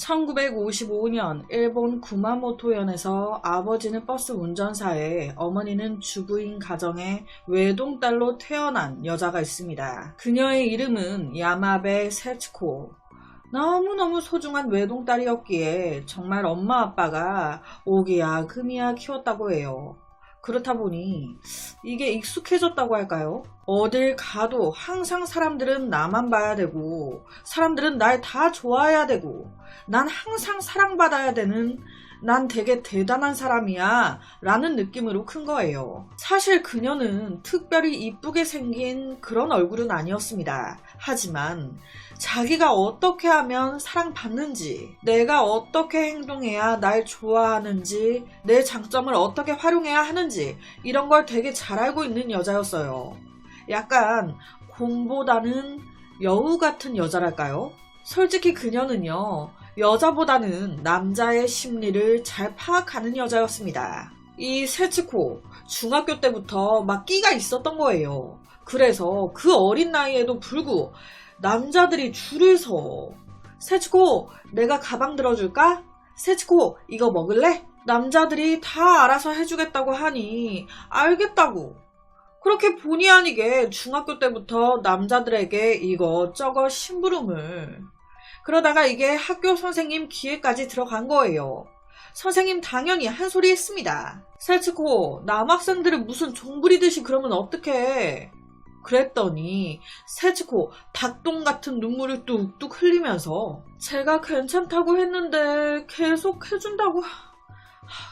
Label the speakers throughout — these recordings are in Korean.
Speaker 1: 1955년 일본 구마모토현에서 아버지는 버스 운전사에 어머니는 주부인 가정의 외동딸로 태어난 여자가 있습니다. 그녀의 이름은 야마베 세츠코. 너무너무 소중한 외동딸이었기에 정말 엄마 아빠가 오기야 금이야 키웠다고 해요. 그렇다 보니 이게 익숙해졌다고 할까요? 어딜 가도 항상 사람들은 나만 봐야 되고 사람들은 날 다 좋아해야 되고 난 항상 사랑받아야 되는 난 되게 대단한 사람이야 라는 느낌으로 큰 거예요. 사실 그녀는 특별히 이쁘게 생긴 그런 얼굴은 아니었습니다. 하지만 자기가 어떻게 하면 사랑받는지, 내가 어떻게 행동해야 날 좋아하는지, 내 장점을 어떻게 활용해야 하는지 이런 걸 되게 잘 알고 있는 여자였어요. 약간 곰보다는 여우 같은 여자랄까요? 솔직히 그녀는요, 여자보다는 남자의 심리를 잘 파악하는 여자였습니다. 이 세츠코, 중학교 때부터 막 끼가 있었던 거예요. 그래서 그 어린 나이에도 불구 남자들이 줄을 서. 세츠코, 내가 가방 들어줄까? 세츠코, 이거 먹을래? 남자들이 다 알아서 해주겠다고 하니 알겠다고. 그렇게 본의 아니게 중학교 때부터 남자들에게 이것저것 심부름을. 그러다가 이게 학교 선생님 귀에까지 들어간 거예요. 선생님 당연히 한 소리 했습니다. 세츠코, 남학생들을 무슨 종부리듯이 그러면 어떡해. 그랬더니 세츠코 닭똥 같은 눈물을 뚝뚝 흘리면서 제가 괜찮다고 했는데 계속 해준다고.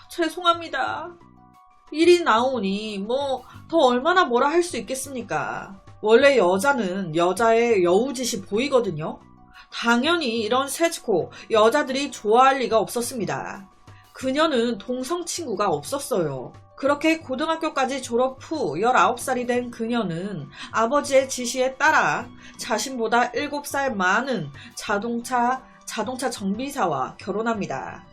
Speaker 1: 죄송합니다. 일이 나오니 뭐 더 얼마나 뭐라 할 수 있겠습니까. 원래 여자는 여자의 여우짓이 보이거든요. 당연히 이런 세츠코 여자들이 좋아할 리가 없었습니다. 그녀는 동성 친구가 없었어요. 그렇게 고등학교까지 졸업 후 19살이 된 그녀는 아버지의 지시에 따라 자신보다 7살 많은 자동차 정비사와 결혼합니다.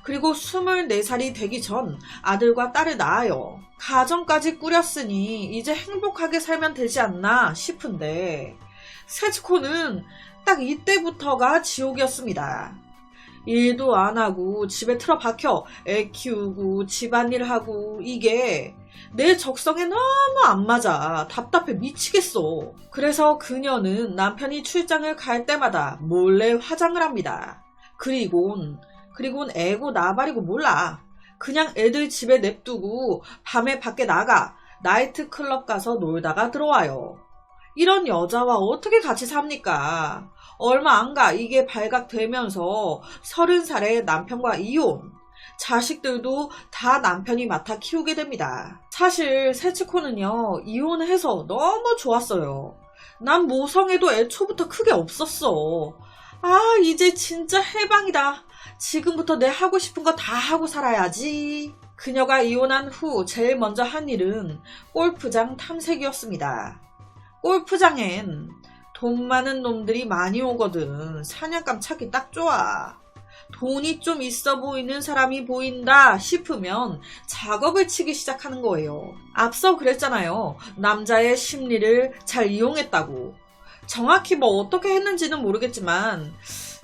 Speaker 1: 그리고 24살이 되기 전 아들과 딸을 낳아요. 가정까지 꾸렸으니 이제 행복하게 살면 되지 않나 싶은데 세츠코는 딱 이때부터가 지옥이었습니다. 일도 안 하고 집에 틀어박혀 애 키우고 집안일하고 이게 내 적성에 너무 안 맞아. 답답해 미치겠어. 그래서 그녀는 남편이 출장을 갈 때마다 몰래 화장을 합니다. 그리곤 애고 나발이고 몰라. 그냥 애들 집에 냅두고 밤에 밖에 나가 나이트클럽 가서 놀다가 들어와요. 이런 여자와 어떻게 같이 삽니까? 얼마 안 가 이게 발각되면서 30살에 남편과 이혼. 자식들도 다 남편이 맡아 키우게 됩니다. 사실 세츠코는요, 이혼해서 너무 좋았어요. 난 모성애도 애초부터 크게 없었어. 아, 이제 진짜 해방이다. 지금부터 내 하고 싶은 거 다 하고 살아야지. 그녀가 이혼한 후 제일 먼저 한 일은 골프장 탐색이었습니다. 골프장엔 돈 많은 놈들이 많이 오거든. 사냥감 찾기 딱 좋아. 돈이 좀 있어 보이는 사람이 보인다 싶으면 작업을 치기 시작하는 거예요. 앞서 그랬잖아요. 남자의 심리를 잘 이용했다고. 정확히 뭐 어떻게 했는지는 모르겠지만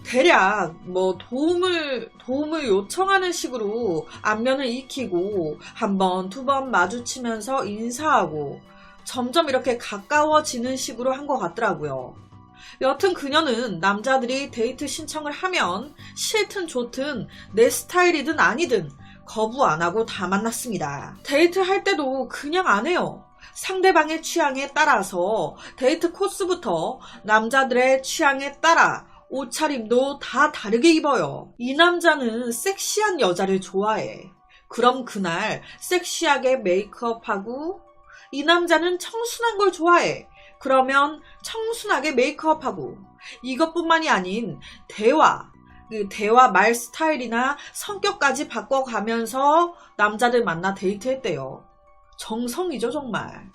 Speaker 1: 대략 뭐 도움을 요청하는 식으로 안면을 익히고 한 번, 두 번 마주치면서 인사하고 점점 이렇게 가까워지는 식으로 한 것 같더라고요. 여튼 그녀는 남자들이 데이트 신청을 하면 싫든 좋든 내 스타일이든 아니든 거부 안 하고 다 만났습니다. 데이트 할 때도 그냥 안 해요. 상대방의 취향에 따라서 데이트 코스부터 남자들의 취향에 따라 옷차림도 다 다르게 입어요. 이 남자는 섹시한 여자를 좋아해. 그럼 그날 섹시하게 메이크업하고, 이 남자는 청순한 걸 좋아해. 그러면 청순하게 메이크업하고, 이것뿐만이 아닌 대화 말 스타일이나 성격까지 바꿔가면서 남자들 만나 데이트했대요. 정성이죠 정말.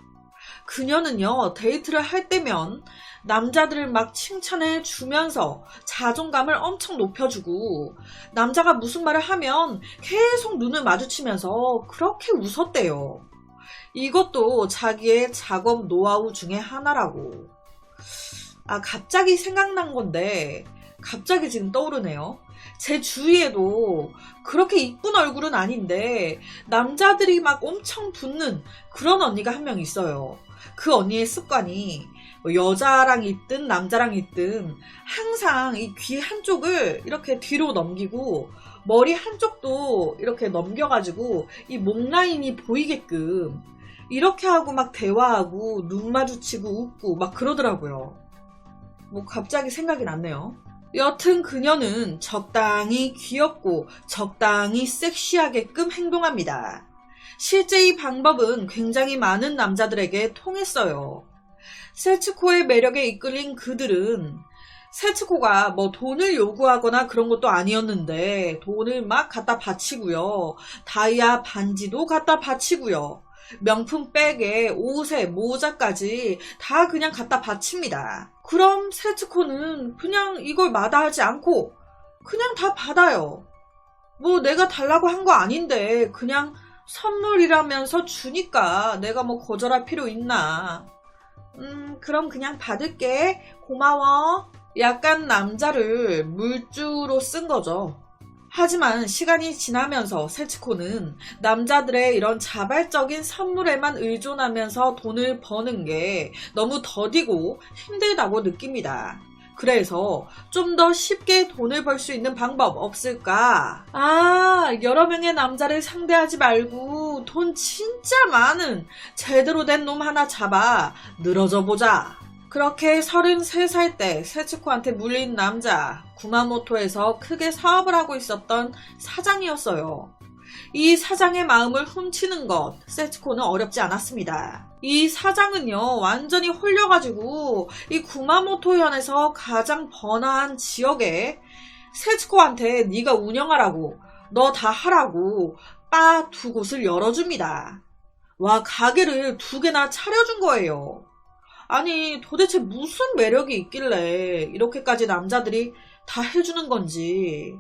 Speaker 1: 그녀는요, 데이트를 할 때면 남자들을 막 칭찬해 주면서 자존감을 엄청 높여주고, 남자가 무슨 말을 하면 계속 눈을 마주치면서 그렇게 웃었대요. 이것도 자기의 작업 노하우 중에 하나라고. 갑자기 생각난 건데 갑자기 지금 떠오르네요. 제 주위에도 그렇게 이쁜 얼굴은 아닌데 남자들이 막 엄청 붙는 그런 언니가 한 명 있어요. 그 언니의 습관이 뭐 여자랑 있든 남자랑 있든 항상 이 귀 한쪽을 이렇게 뒤로 넘기고 머리 한쪽도 이렇게 넘겨가지고 이 목 라인이 보이게끔 이렇게 하고 막 대화하고 눈 마주치고 웃고 막 그러더라고요. 뭐 갑자기 생각이 났네요. 여튼 그녀는 적당히 귀엽고 적당히 섹시하게끔 행동합니다. 실제 이 방법은 굉장히 많은 남자들에게 통했어요. 세츠코의 매력에 이끌린 그들은 세츠코가 뭐 돈을 요구하거나 그런 것도 아니었는데 돈을 막 갖다 바치고요. 다이아 반지도 갖다 바치고요. 명품 백에 옷에 모자까지 다 그냥 갖다 바칩니다. 그럼 세츠코는 그냥 이걸 마다하지 않고 그냥 다 받아요. 뭐 내가 달라고 한 거 아닌데 그냥 선물이라면서 주니까 내가 뭐 거절할 필요 있나. 그럼 그냥 받을게. 고마워. 약간 남자를 물주로 쓴 거죠. 하지만 시간이 지나면서 세츠코는 남자들의 이런 자발적인 선물에만 의존하면서 돈을 버는 게 너무 더디고 힘들다고 느낍니다. 그래서 좀 더 쉽게 돈을 벌 수 있는 방법 없을까? 여러 명의 남자를 상대하지 말고 돈 진짜 많은 제대로 된 놈 하나 잡아 늘어져 보자. 그렇게 33살 때 세츠코한테 물린 남자, 구마모토에서 크게 사업을 하고 있었던 사장이었어요. 이 사장의 마음을 훔치는 것, 세츠코는 어렵지 않았습니다. 이 사장은요, 완전히 홀려가지고 이 구마모토현에서 가장 번화한 지역에 세츠코한테 네가 운영하라고, 너 다 하라고 바 2곳을 열어줍니다. 와, 가게를 2개나 차려준 거예요. 아니 도대체 무슨 매력이 있길래 이렇게까지 남자들이 다 해주는 건지.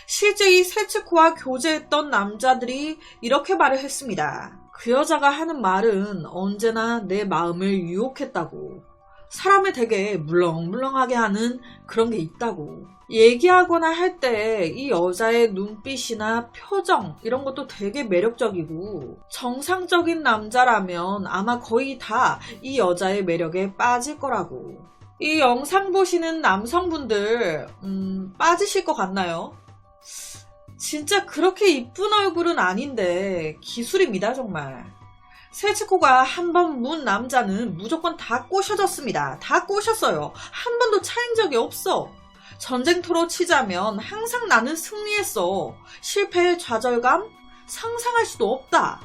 Speaker 1: 실제 이 세츠코와 교제했던 남자들이 이렇게 말을 했습니다. 그 여자가 하는 말은 언제나 내 마음을 유혹했다고. 사람을 되게 물렁물렁하게 하는 그런 게 있다고. 얘기하거나 할 때 이 여자의 눈빛이나 표정 이런 것도 되게 매력적이고 정상적인 남자라면 아마 거의 다 이 여자의 매력에 빠질 거라고. 이 영상 보시는 남성분들 빠지실 것 같나요? 진짜 그렇게 이쁜 얼굴은 아닌데 기술입니다 정말. 세츠코가 한 번 문 남자는 무조건 다 꼬셔졌습니다. 다 꼬셨어요. 한 번도 차인 적이 없어. 전쟁터로 치자면 항상 나는 승리했어. 실패의 좌절감 상상할 수도 없다.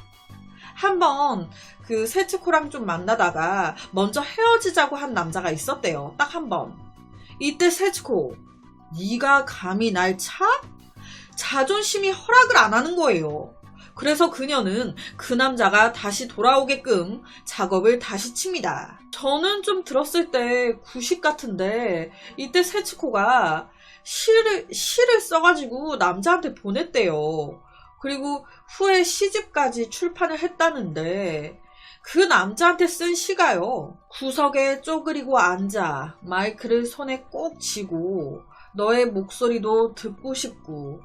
Speaker 1: 한번 그 세츠코랑 좀 만나다가 먼저 헤어지자고 한 남자가 있었대요. 딱 한 번. 이때 세츠코, 네가 감히 날 차? 자존심이 허락을 안 하는 거예요. 그래서 그녀는 그 남자가 다시 돌아오게끔 작업을 다시 칩니다. 저는 좀 들었을 때 구식 같은데 이때 세츠코가 시를 써가지고 남자한테 보냈대요. 그리고 후에 시집까지 출판을 했다는데 그 남자한테 쓴 시가요. 구석에 쪼그리고 앉아 마이크를 손에 꼭 쥐고 너의 목소리도 듣고 싶고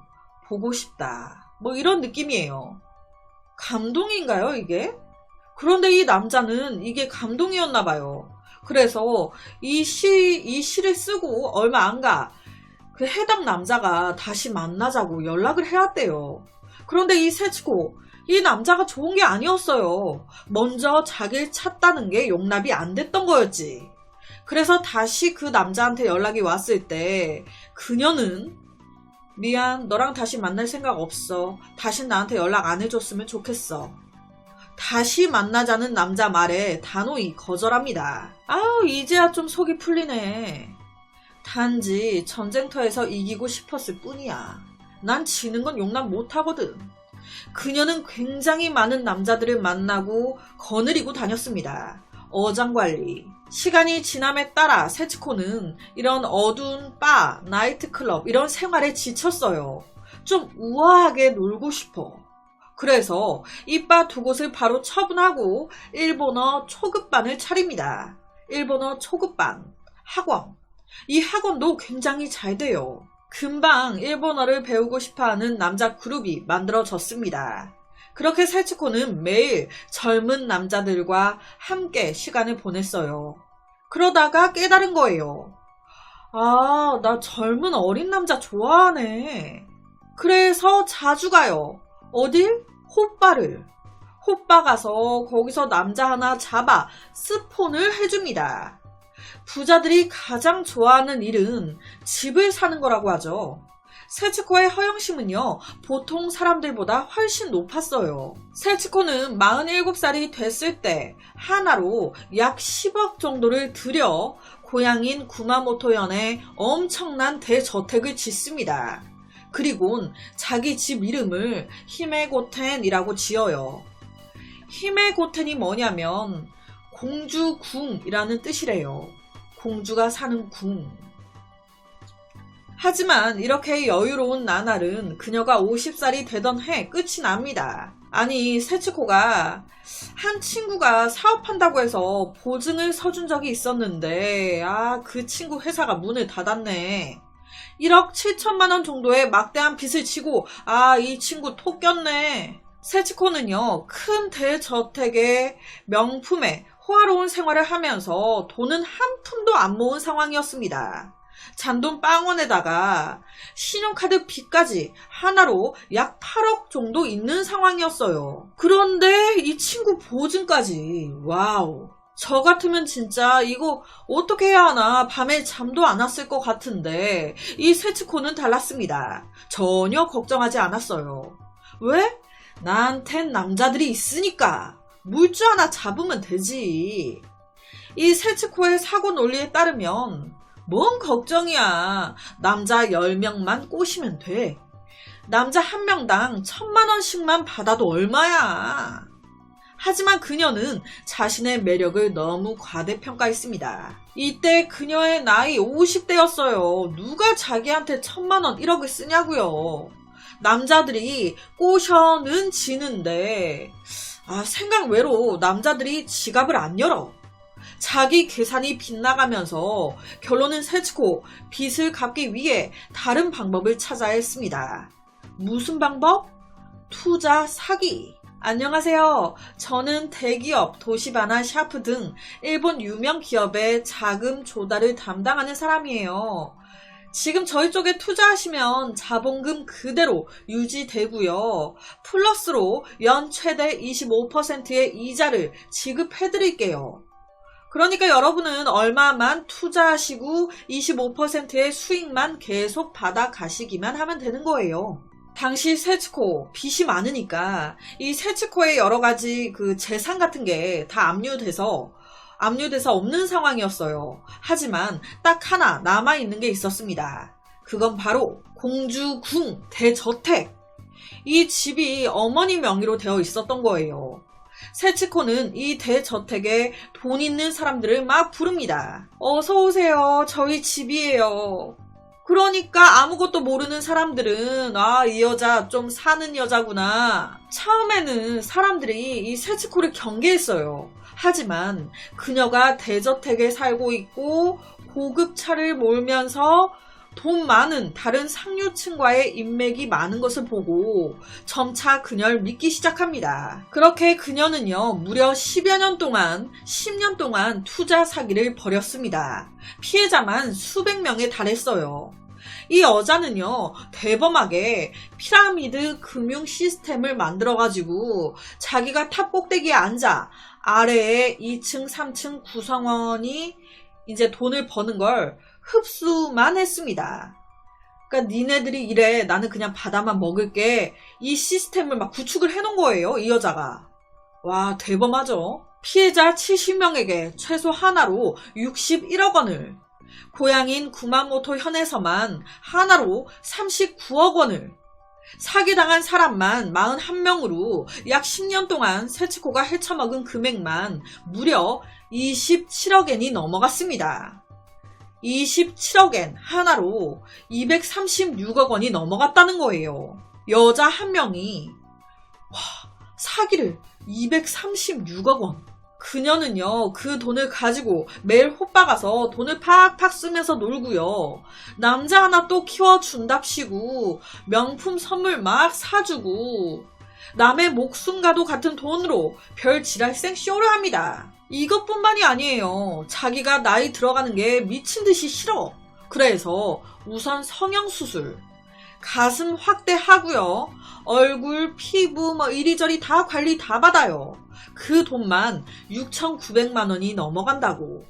Speaker 1: 보고 싶다. 뭐 이런 느낌이에요. 감동인가요 이게? 그런데 이 남자는 이게 감동이었나 봐요. 그래서 이 시를 쓰고 얼마 안 가 그 해당 남자가 다시 만나자고 연락을 해왔대요. 그런데 이 세츠코, 이 남자가 좋은 게 아니었어요. 먼저 자기를 찾다는 게 용납이 안 됐던 거였지. 그래서 다시 그 남자한테 연락이 왔을 때 그녀는 미안, 너랑 다시 만날 생각 없어. 다신 나한테 연락 안 해줬으면 좋겠어. 다시 만나자는 남자 말에 단호히 거절합니다. 아우, 이제야 좀 속이 풀리네. 단지 전쟁터에서 이기고 싶었을 뿐이야. 난 지는 건 용납 못하거든. 그녀는 굉장히 많은 남자들을 만나고 거느리고 다녔습니다. 어장관리. 시간이 지남에 따라 세츠코는 이런 어두운 바, 나이트클럽 이런 생활에 지쳤어요. 좀 우아하게 놀고 싶어. 그래서 이 바 2곳을 바로 처분하고 일본어 초급반을 차립니다. 일본어 초급반, 학원. 이 학원도 굉장히 잘 돼요. 금방 일본어를 배우고 싶어하는 남자 그룹이 만들어졌습니다. 그렇게 세츠코는 매일 젊은 남자들과 함께 시간을 보냈어요. 그러다가 깨달은 거예요. 아, 나 젊은 어린 남자 좋아하네. 그래서 자주 가요. 어딜? 호빠를. 호빠 가서 거기서 남자 하나 잡아 스폰을 해줍니다. 부자들이 가장 좋아하는 일은 집을 사는 거라고 하죠. 세츠코의 허영심은요, 보통 사람들보다 훨씬 높았어요. 세츠코는 47살이 됐을 때 하나로 약 10억 정도를 들여 고향인 구마모토현에 엄청난 대저택을 짓습니다. 그리곤 자기 집 이름을 히메고텐이라고 지어요. 히메고텐이 뭐냐면 공주궁이라는 뜻이래요. 공주가 사는 궁. 하지만 이렇게 여유로운 나날은 그녀가 50살이 되던 해 끝이 납니다. 아니, 세츠코가 한 친구가 사업한다고 해서 보증을 서준 적이 있었는데 그 친구 회사가 문을 닫았네. 1억 7천만 원 정도의 막대한 빚을 지고 이 친구 톡 꼈네. 세츠코는요, 큰 대저택의 명품에 호화로운 생활을 하면서 돈은 한 푼도 안 모은 상황이었습니다. 잔돈 빵원에다가 신용카드 빚까지 하나로 약 8억 정도 있는 상황이었어요. 그런데 이 친구 보증까지. 와우. 저 같으면 진짜 이거 어떻게 해야 하나 밤에 잠도 안 왔을 것 같은데 이 세츠코는 달랐습니다. 전혀 걱정하지 않았어요. 왜? 나한텐 남자들이 있으니까 물주 하나 잡으면 되지. 이 세츠코의 사고 논리에 따르면 뭔 걱정이야. 남자 10명만 꼬시면 돼. 남자 한 명당 1,000만 원씩만 받아도 얼마야. 하지만 그녀는 자신의 매력을 너무 과대평가했습니다. 이때 그녀의 나이 50대였어요. 누가 자기한테 1,000만 원 1억을 쓰냐고요. 남자들이 꼬셔는 지는데 생각 외로 남자들이 지갑을 안 열어. 자기 계산이 빗나가면서 결론은 세츠코 빚을 갚기 위해 다른 방법을 찾아야 했습니다. 무슨 방법? 투자 사기. 안녕하세요. 저는 대기업, 도시바나, 샤프 등 일본 유명 기업의 자금 조달을 담당하는 사람이에요. 지금 저희 쪽에 투자하시면 자본금 그대로 유지되고요. 플러스로 연 최대 25%의 이자를 지급해드릴게요. 그러니까 여러분은 얼마만 투자하시고 25%의 수익만 계속 받아가시기만 하면 되는 거예요. 당시 세츠코 빚이 많으니까 이 세츠코의 여러 가지 그 재산 같은 게 다 압류돼서 없는 상황이었어요. 하지만 딱 하나 남아있는 게 있었습니다. 그건 바로 공주궁 대저택. 이 집이 어머니 명의로 되어 있었던 거예요. 세츠코는 이 대저택에 돈 있는 사람들을 막 부릅니다. 어서 오세요. 저희 집이에요. 그러니까 아무것도 모르는 사람들은 이 여자 좀 사는 여자구나. 처음에는 사람들이 이 세츠코를 경계했어요. 하지만 그녀가 대저택에 살고 있고 고급 차를 몰면서 돈 많은 다른 상류층과의 인맥이 많은 것을 보고 점차 그녀를 믿기 시작합니다. 그렇게 그녀는요, 무려 10여 년 동안, 10년 동안 투자 사기를 벌였습니다. 피해자만 수백 명에 달했어요. 이 여자는요, 대범하게 피라미드 금융 시스템을 만들어가지고 자기가 탑 꼭대기에 앉아 아래에 2층, 3층 구성원이 이제 돈을 버는 걸 흡수만 했습니다. 그러니까 니네들이 이래, 나는 그냥 받아만 먹을게. 이 시스템을 막 구축을 해놓은 거예요, 이 여자가. 와, 대범하죠? 피해자 70명에게 최소 하나로 61억 원을, 고향인 구마모토 현에서만 하나로 39억 원을, 사기당한 사람만 41명으로 약 10년 동안 세츠코가 헤쳐먹은 금액만 무려 27억엔이 넘어갔습니다. 27억엔 하나로 236억 원이 넘어갔다는 거예요. 여자 한 명이 사기를 236억 원. 그녀는요, 그 돈을 가지고 매일 호빠가서 돈을 팍팍 쓰면서 놀고요. 남자 하나 또 키워준답시고 명품 선물 막 사주고 남의 목숨과도 같은 돈으로 별 지랄생 쇼를 합니다. 이것뿐만이 아니에요. 자기가 나이 들어가는 게 미친 듯이 싫어. 그래서 우선 성형수술, 가슴 확대하고요. 얼굴, 피부 뭐 이리저리 다 관리 다 받아요. 그 돈만 6,900만 원이 넘어간다고.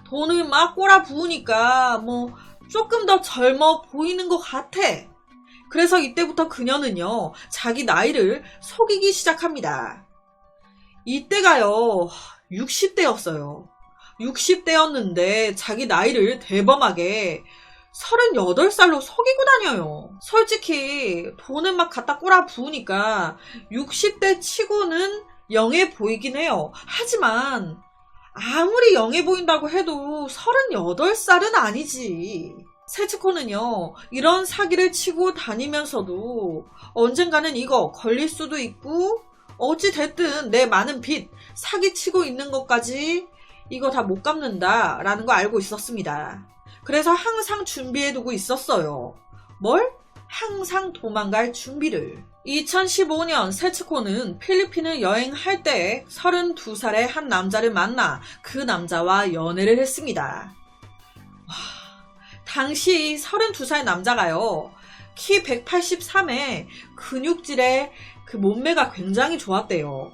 Speaker 1: 돈을 막 꼬라 부으니까 뭐 조금 더 젊어 보이는 것 같아. 그래서 이때부터 그녀는요, 자기 나이를 속이기 시작합니다. 이때가요, 60대였어요. 60대였는데 자기 나이를 대범하게 38살로 속이고 다녀요. 솔직히 돈을 막 갖다 꼬라 부으니까 60대 치고는 영해 보이긴 해요. 하지만 아무리 영해 보인다고 해도 38살은 아니지. 세츠코는요, 이런 사기를 치고 다니면서도 언젠가는 이거 걸릴 수도 있고, 어찌 됐든 내 많은 빚, 사기치고 있는 것까지 이거 다 못 갚는다 라는 거 알고 있었습니다. 그래서 항상 준비해두고 있었어요. 뭘? 항상 도망갈 준비를. 2015년 세츠코는 필리핀을 여행할 때 32살의 한 남자를 만나 그 남자와 연애를 했습니다. 당시 32살 남자가요, 키 183에 근육질에 그 몸매가 굉장히 좋았대요.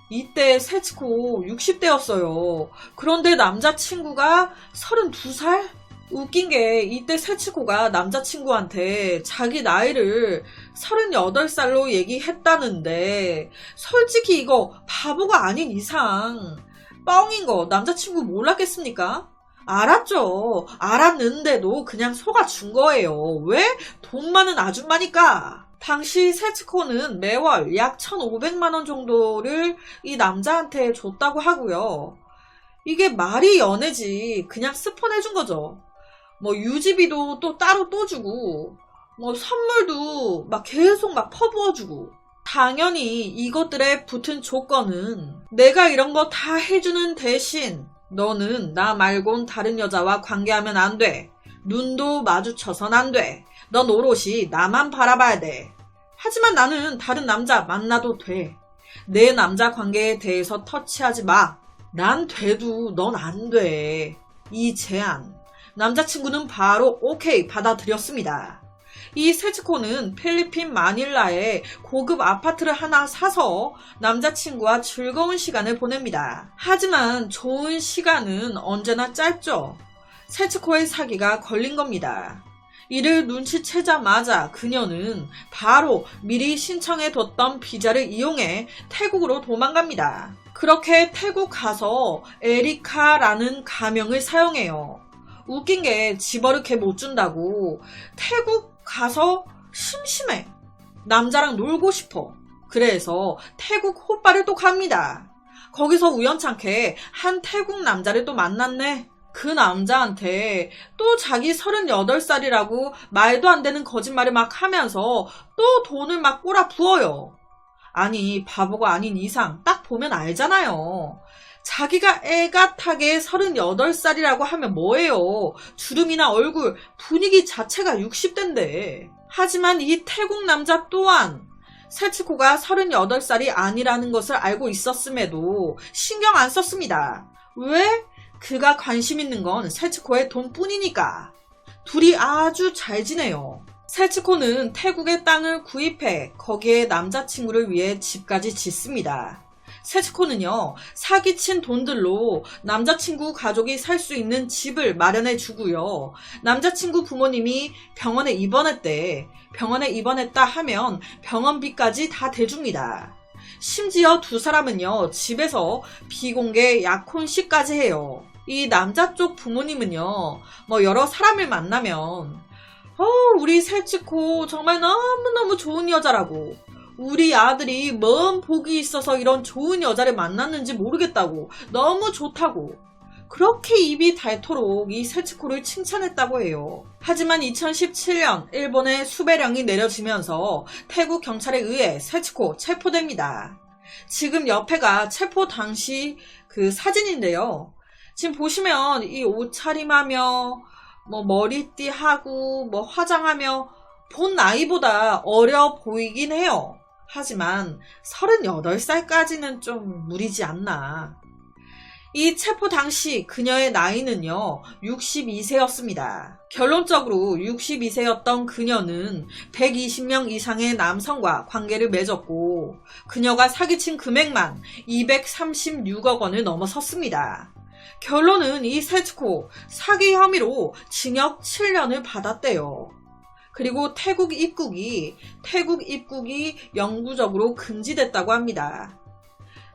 Speaker 1: 이때 세츠코 60대였어요. 그런데 남자친구가 32살? 웃긴 게 이때 세츠코가 남자친구한테 자기 나이를 38살로 얘기했다는데, 솔직히 이거 바보가 아닌 이상 뻥인 거 남자친구 몰랐겠습니까? 알았죠. 알았는데도 그냥 속아준 거예요. 왜? 돈 많은 아줌마니까. 당시 세츠코는 매월 약 1,500만 원 정도를 이 남자한테 줬다고 하고요. 이게 말이 연애지. 그냥 스폰해준 거죠. 뭐 유지비도 또 따로 또 주고, 뭐 선물도 막 계속 막 퍼부어주고. 당연히 이것들에 붙은 조건은 내가 이런 거 다 해주는 대신 너는 나 말곤 다른 여자와 관계하면 안 돼. 눈도 마주쳐선 안 돼. 넌 오롯이 나만 바라봐야 돼. 하지만 나는 다른 남자 만나도 돼. 내 남자 관계에 대해서 터치하지 마. 난 돼도 넌 안 돼. 이 제안. 남자친구는 바로 오케이 받아들였습니다. 이 세츠코는 필리핀 마닐라에 고급 아파트를 하나 사서 남자친구와 즐거운 시간을 보냅니다. 하지만 좋은 시간은 언제나 짧죠. 세츠코의 사기가 걸린 겁니다. 이를 눈치채자마자 그녀는 바로 미리 신청해뒀던 비자를 이용해 태국으로 도망갑니다. 그렇게 태국 가서 에리카라는 가명을 사용해요. 웃긴 게 집어를 못 준다고 태국 가서 심심해. 남자랑 놀고 싶어. 그래서 태국 호빠를 또 갑니다. 거기서 우연찮게 한 태국 남자를 또 만났네. 그 남자한테 또 자기 38살이라고 말도 안 되는 거짓말을 막 하면서 또 돈을 막 꼬라 부어요. 아니, 바보가 아닌 이상 딱 보면 알잖아요. 자기가 애같하게 38살이라고 하면 뭐예요. 주름이나 얼굴, 분위기 자체가 60대인데. 하지만 이 태국 남자 또한 세츠코가 38살이 아니라는 것을 알고 있었음에도 신경 안 썼습니다. 왜? 그가 관심 있는 건 세츠코의 돈뿐이니까. 둘이 아주 잘 지내요. 세츠코는 태국의 땅을 구입해 거기에 남자친구를 위해 집까지 짓습니다. 세츠코는요, 사기친 돈들로 남자친구 가족이 살 수 있는 집을 마련해 주고요. 남자친구 부모님이 병원에 입원했다 하면 병원비까지 다 대줍니다. 심지어 두 사람은요, 집에서 비공개 약혼식까지 해요. 이 남자 쪽 부모님은요, 뭐 여러 사람을 만나면 우리 세츠코 정말 너무너무 좋은 여자라고, 우리 아들이 뭔 복이 있어서 이런 좋은 여자를 만났는지 모르겠다고, 너무 좋다고 그렇게 입이 닳도록 이 세츠코를 칭찬했다고 해요. 하지만 2017년 일본의 수배령이 내려지면서 태국 경찰에 의해 세츠코 체포됩니다. 지금 옆에가 체포 당시 그 사진인데요. 지금 보시면 이 옷차림하며 뭐 머리띠 하고 뭐 화장하며 본 나이보다 어려 보이긴 해요. 하지만 38살까지는 좀 무리지 않나. 이 체포 당시 그녀의 나이는요 62세였습니다. 결론적으로 62세였던 그녀는 120명 이상의 남성과 관계를 맺었고 그녀가 사기친 금액만 236억 원을 넘어섰습니다. 결론은 이 세츠코 사기 혐의로 징역 7년을 받았대요. 그리고 태국 입국이 영구적으로 금지됐다고 합니다.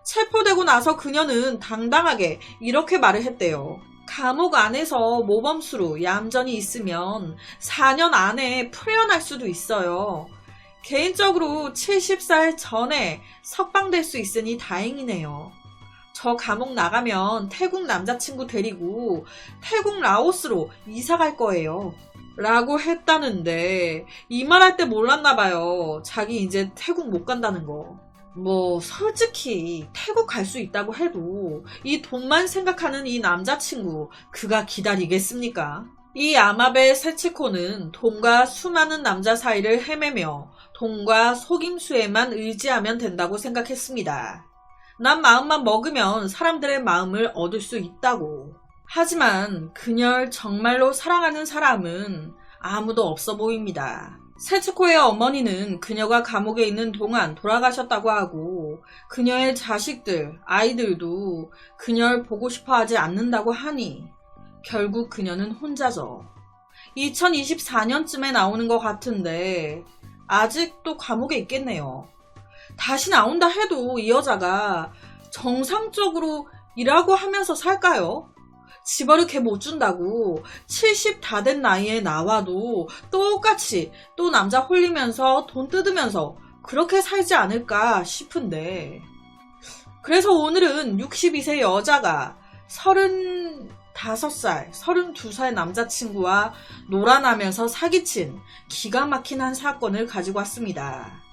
Speaker 1: 체포되고 나서 그녀는 당당하게 이렇게 말을 했대요. 감옥 안에서 모범수로 얌전히 있으면 4년 안에 풀려날 수도 있어요. 개인적으로 70살 전에 석방될 수 있으니 다행이네요. 저 감옥 나가면 태국 남자친구 데리고 태국 라오스로 이사 갈 거예요. 라고 했다는데 이 말할 때 몰랐나봐요. 자기 이제 태국 못 간다는 거. 뭐 솔직히 태국 갈 수 있다고 해도 이 돈만 생각하는 이 남자친구 그가 기다리겠습니까? 이 아마베 세치코는 돈과 수많은 남자 사이를 헤매며 돈과 속임수에만 의지하면 된다고 생각했습니다. 난 마음만 먹으면 사람들의 마음을 얻을 수 있다고. 하지만 그녀를 정말로 사랑하는 사람은 아무도 없어 보입니다. 세츠코의 어머니는 그녀가 감옥에 있는 동안 돌아가셨다고 하고 그녀의 자식들, 아이들도 그녀를 보고 싶어 하지 않는다고 하니 결국 그녀는 혼자죠. 2024년쯤에 나오는 것 같은데 아직도 감옥에 있겠네요. 다시 나온다 해도 이 여자가 정상적으로 일하고 하면서 살까요? 집어를 개 못 준다고 70 다 된 나이에 나와도 똑같이 또 남자 홀리면서 돈 뜯으면서 그렇게 살지 않을까 싶은데 그래서 오늘은 62세 여자가 35살, 32살 남자친구와 놀아나면서 사기친 기가 막힌 한 사건을 가지고 왔습니다.